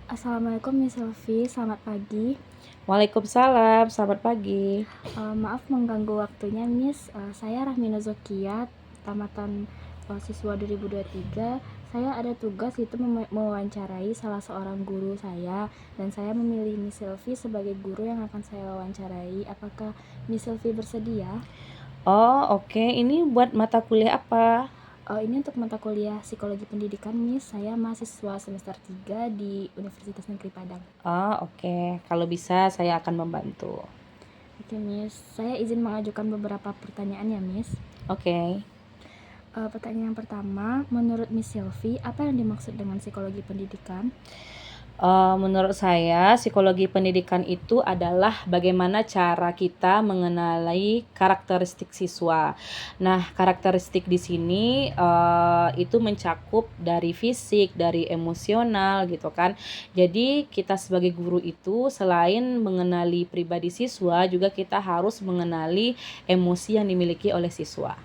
Assalamualaikum Miss Selvi, selamat pagi. Waalaikumsalam, selamat pagi. Maaf mengganggu waktunya Miss. Saya Rahmina Zokia, tamatan siswa 2023. Saya ada tugas itu mewawancarai salah seorang guru saya, dan saya memilih Miss Selvi sebagai guru yang akan saya wawancarai. Apakah Miss Selvi bersedia? Oh, oke. Ini buat mata kuliah apa? Ini untuk mata kuliah Psikologi Pendidikan Miss. Saya mahasiswa semester 3 di Universitas Negeri Padang. Oh, oke. Kalau bisa saya akan membantu. Oke Miss, saya izin mengajukan beberapa pertanyaan ya Miss. Oke. Pertanyaan yang pertama, menurut Miss Selvi, apa yang dimaksud dengan psikologi pendidikan? Menurut saya, psikologi pendidikan itu adalah bagaimana cara kita mengenali karakteristik siswa. Nah, karakteristik di sini itu mencakup dari fisik, dari emosional gitu kan. Jadi, kita sebagai guru itu selain mengenali pribadi siswa, juga kita harus mengenali emosi yang dimiliki oleh siswa.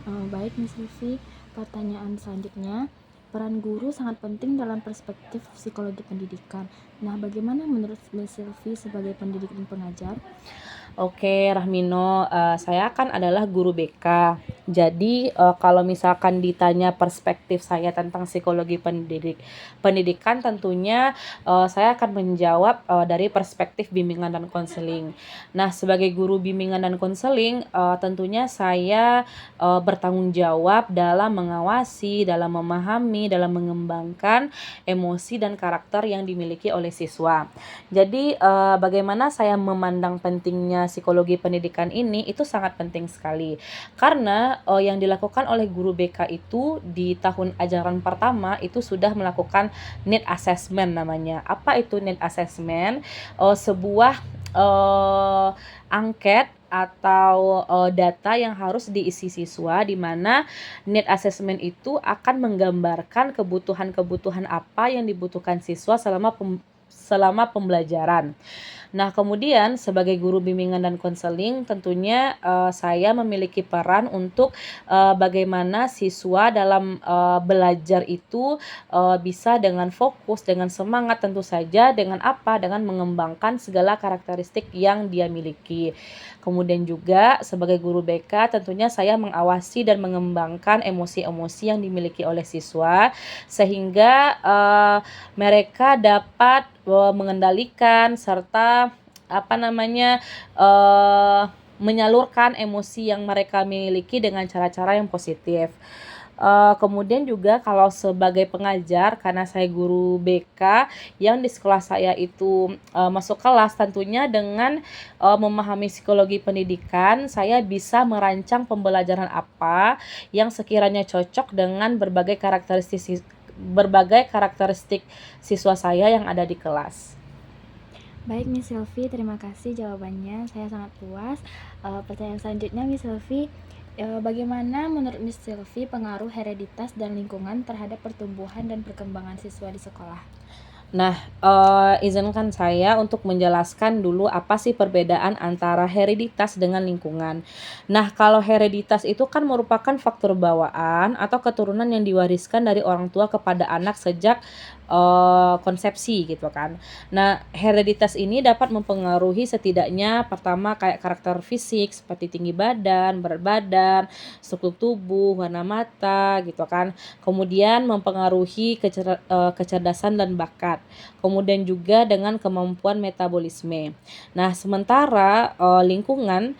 Baik Miss Selvi, pertanyaan selanjutnya, peran guru sangat penting dalam perspektif psikologi pendidikan. Nah, bagaimana menurut Miss Selvi sebagai pendidik dan pengajar? Oke, Rahmino, saya kan adalah guru BK. Jadi, kalau misalkan ditanya perspektif saya tentang psikologi pendidikan tentunya, saya akan menjawab, dari perspektif bimbingan dan konseling. Nah, sebagai guru bimbingan dan konseling, tentunya saya, bertanggung jawab dalam mengawasi, dalam memahami, dalam mengembangkan emosi dan karakter yang dimiliki oleh siswa. Jadi, bagaimana saya memandang pentingnya psikologi pendidikan ini, itu sangat penting sekali. Karena, yang dilakukan oleh guru BK itu di tahun ajaran pertama itu sudah melakukan need assessment namanya. Apa itu need assessment? Sebuah, angket atau, data yang harus diisi siswa, di mana need assessment itu akan menggambarkan kebutuhan-kebutuhan apa yang dibutuhkan siswa selama pembelajaran. Nah, kemudian sebagai guru bimbingan dan konseling tentunya, saya memiliki peran untuk, bagaimana siswa dalam, belajar itu, bisa dengan fokus, dengan semangat tentu saja, dengan apa? Dengan mengembangkan segala karakteristik yang dia miliki. Kemudian juga sebagai guru BK tentunya saya mengawasi dan mengembangkan emosi-emosi yang dimiliki oleh siswa, sehingga, mereka dapat, mengendalikan serta menyalurkan emosi yang mereka miliki dengan cara-cara yang positif. Kemudian juga kalau sebagai pengajar, karena saya guru BK yang di sekolah saya itu, masuk kelas, tentunya dengan, memahami psikologi pendidikan, saya bisa merancang pembelajaran apa yang sekiranya cocok dengan berbagai karakteristik siswa saya yang ada di kelas. Baik Miss Selvi, terima kasih jawabannya. Saya sangat puas. Pertanyaan selanjutnya Miss Selvi, bagaimana menurut Miss Selvi pengaruh hereditas dan lingkungan terhadap pertumbuhan dan perkembangan siswa di sekolah? Nah, izinkan saya untuk menjelaskan dulu apa sih perbedaan antara hereditas dengan lingkungan. Nah, kalau hereditas itu kan merupakan faktor bawaan atau keturunan yang diwariskan dari orang tua kepada anak sejak, konsepsi gitu kan. Nah, hereditas ini dapat mempengaruhi setidaknya pertama kayak karakter fisik seperti tinggi badan, berat badan, struktur tubuh, warna mata gitu kan. Kemudian mempengaruhi kecerdasan dan bakat. Kemudian juga dengan kemampuan metabolisme. Nah, sementara lingkungan,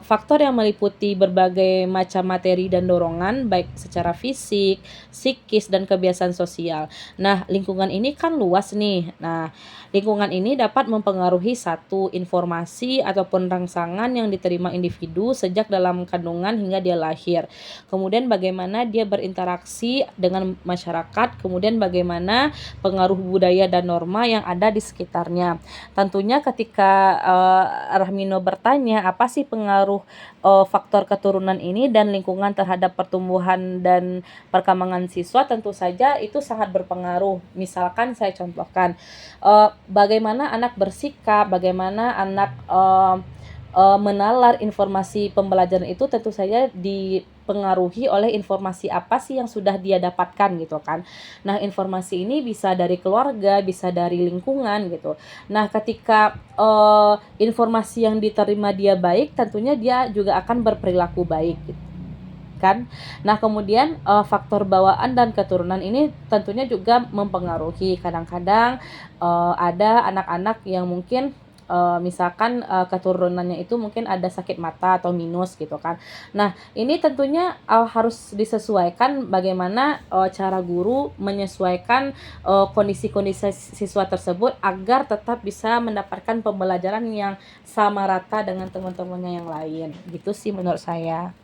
faktor yang meliputi berbagai macam materi dan dorongan baik secara fisik, psikis dan kebiasaan sosial. Nah, lingkungan ini kan luas nih. Nah, lingkungan ini dapat mempengaruhi satu informasi ataupun rangsangan yang diterima individu sejak dalam kandungan hingga dia lahir. Kemudian bagaimana dia berinteraksi dengan masyarakat, kemudian bagaimana pengaruh budaya dan norma yang ada di sekitarnya. Tentunya ketika Rahmino bertanya apa sih pengaruh faktor keturunan ini dan lingkungan terhadap pertumbuhan dan perkembangan siswa, tentu saja itu sangat berpengaruh. Misalkan saya contohkan, bagaimana anak bersikap, bagaimana anak menalar informasi pembelajaran itu tentu saja dipengaruhi oleh informasi apa sih yang sudah dia dapatkan gitu kan. Nah, informasi ini bisa dari keluarga, bisa dari lingkungan gitu. Nah, ketika informasi yang diterima dia baik, tentunya dia juga akan berperilaku baik gitu kan. Nah, kemudian faktor bawaan dan keturunan ini tentunya juga mempengaruhi. Kadang-kadang ada anak-anak yang mungkin misalkan keturunannya itu mungkin ada sakit mata atau minus gitu kan. Nah, ini tentunya harus disesuaikan bagaimana cara guru menyesuaikan kondisi-kondisi siswa tersebut agar tetap bisa mendapatkan pembelajaran yang sama rata dengan teman-temannya yang lain. Gitu sih menurut saya.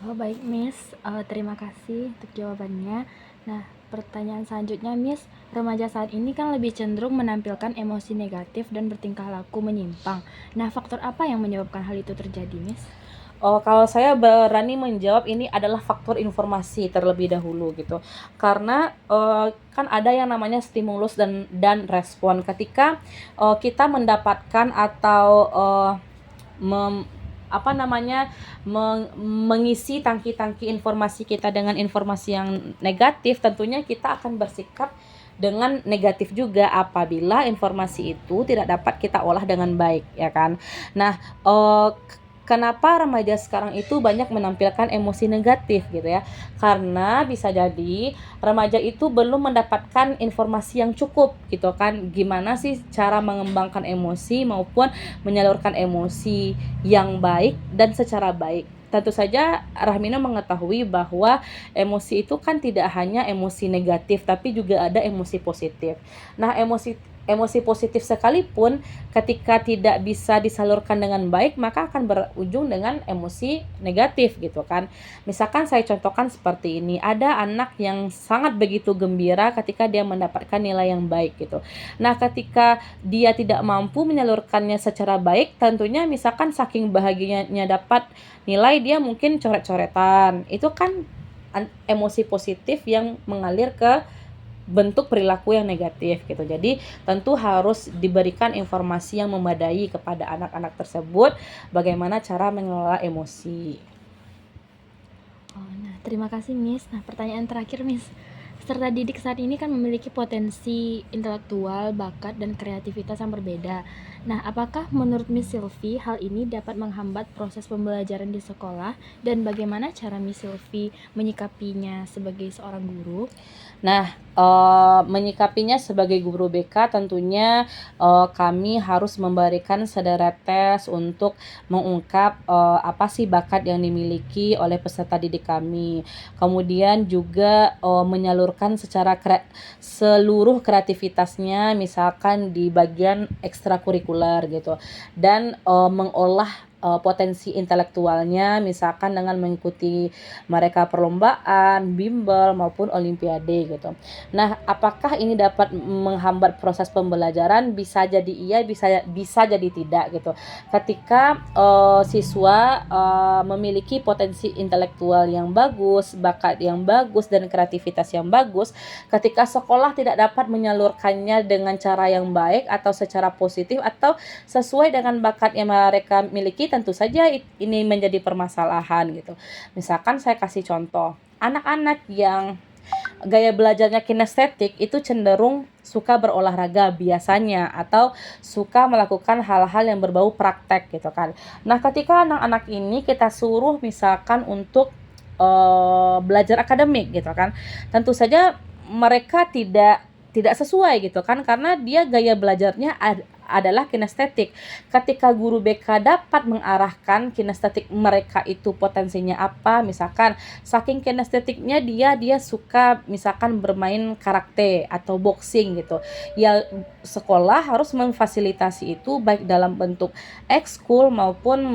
Oh baik Miss, terima kasih untuk jawabannya. Nah, pertanyaan selanjutnya Miss, remaja saat ini kan lebih cenderung menampilkan emosi negatif dan bertingkah laku menyimpang. Nah, faktor apa yang menyebabkan hal itu terjadi Miss? Oh, kalau saya berani menjawab ini adalah faktor informasi terlebih dahulu gitu. Karena kan ada yang namanya stimulus dan respon. Ketika kita mendapatkan atau mem- apa namanya mengisi tangki-tangki informasi kita dengan informasi yang negatif, tentunya kita akan bersikap dengan negatif juga apabila informasi itu tidak dapat kita olah dengan baik, ya kan. Nah, kenapa remaja sekarang itu banyak menampilkan emosi negatif gitu ya? Karena bisa jadi remaja itu belum mendapatkan informasi yang cukup gitu kan. Gimana sih cara mengembangkan emosi maupun menyalurkan emosi yang baik dan secara baik. Tentu saja Rahmina mengetahui bahwa emosi itu kan tidak hanya emosi negatif tapi juga ada emosi positif. Nah, emosi emosi positif sekalipun ketika tidak bisa disalurkan dengan baik maka akan berujung dengan emosi negatif gitu kan. Misalkan saya contohkan seperti ini, ada anak yang sangat begitu gembira ketika dia mendapatkan nilai yang baik gitu. Nah, ketika dia tidak mampu menyalurkannya secara baik, tentunya misalkan saking bahagianya dapat nilai dia mungkin coret-coretan. Itu kan emosi positif yang mengalir ke bentuk perilaku yang negatif gitu. Jadi tentu harus diberikan informasi yang memadai kepada anak-anak tersebut bagaimana cara mengelola emosi. Oh, nah, terima kasih Miss. Nah, pertanyaan terakhir Miss. Peserta didik saat ini kan memiliki potensi intelektual, bakat, dan kreativitas yang berbeda. Nah, apakah menurut Miss Sylvie hal ini dapat menghambat proses pembelajaran di sekolah dan bagaimana cara Miss Sylvie menyikapinya sebagai seorang guru? Nah, menyikapinya sebagai guru BK tentunya kami harus memberikan sederet tes untuk mengungkap apa sih bakat yang dimiliki oleh peserta didik kami. Kemudian juga menyalurkan secara seluruh kreativitasnya misalkan di bagian ekstrakurikuler gitu. Dan mengolah potensi intelektualnya misalkan dengan mengikuti mereka perlombaan, bimbel maupun olimpiade gitu. Nah, apakah ini dapat menghambat proses pembelajaran? Bisa jadi iya, bisa jadi tidak gitu. Ketika siswa memiliki potensi intelektual yang bagus, bakat yang bagus dan kreativitas yang bagus, ketika sekolah tidak dapat menyalurkannya dengan cara yang baik atau secara positif atau sesuai dengan bakat yang mereka miliki, tentu saja ini menjadi permasalahan gitu. Misalkan saya kasih contoh, anak-anak yang gaya belajarnya kinestetik itu cenderung suka berolahraga biasanya atau suka melakukan hal-hal yang berbau praktek gitu kan. Nah, ketika anak-anak ini kita suruh misalkan untuk belajar akademik gitu kan, tentu saja mereka tidak sesuai gitu kan karena dia gaya belajarnya adalah kinestetik. Ketika guru BK dapat mengarahkan kinestetik mereka itu potensinya apa, misalkan saking kinestetiknya dia suka misalkan bermain karate atau boxing gitu. Ya sekolah harus memfasilitasi itu baik dalam bentuk ekskul maupun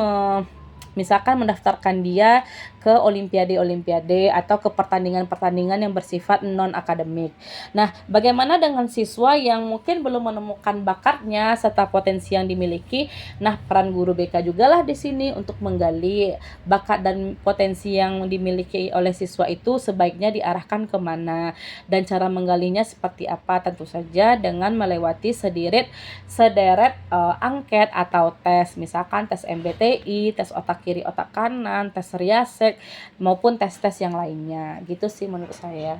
misalkan mendaftarkan dia ke olimpiade-olimpiade atau ke pertandingan-pertandingan yang bersifat non akademik. Nah, bagaimana dengan siswa yang mungkin belum menemukan bakatnya serta potensi yang dimiliki? Nah, peran guru BK juga lah di sini untuk menggali bakat dan potensi yang dimiliki oleh siswa itu sebaiknya diarahkan kemana dan cara menggalinya seperti apa, tentu saja dengan melewati sederet angket atau tes, misalkan tes MBTI, tes otak kiri otak kanan, tes riasek maupun tes-tes yang lainnya. Gitu sih menurut saya.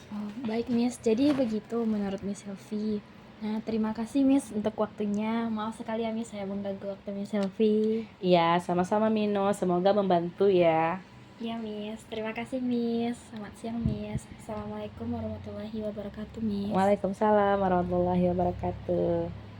Oh, baik Miss, jadi begitu menurut Miss Selfie. Nah, terima kasih Miss untuk waktunya. Maaf sekali ya Miss, saya mengganggu waktu Miss Selfie. Iya, sama-sama Mino, semoga membantu ya. Iya Miss, terima kasih Miss. Selamat siang Miss. Assalamualaikum warahmatullahi wabarakatuh Miss. Waalaikumsalam warahmatullahi wabarakatuh.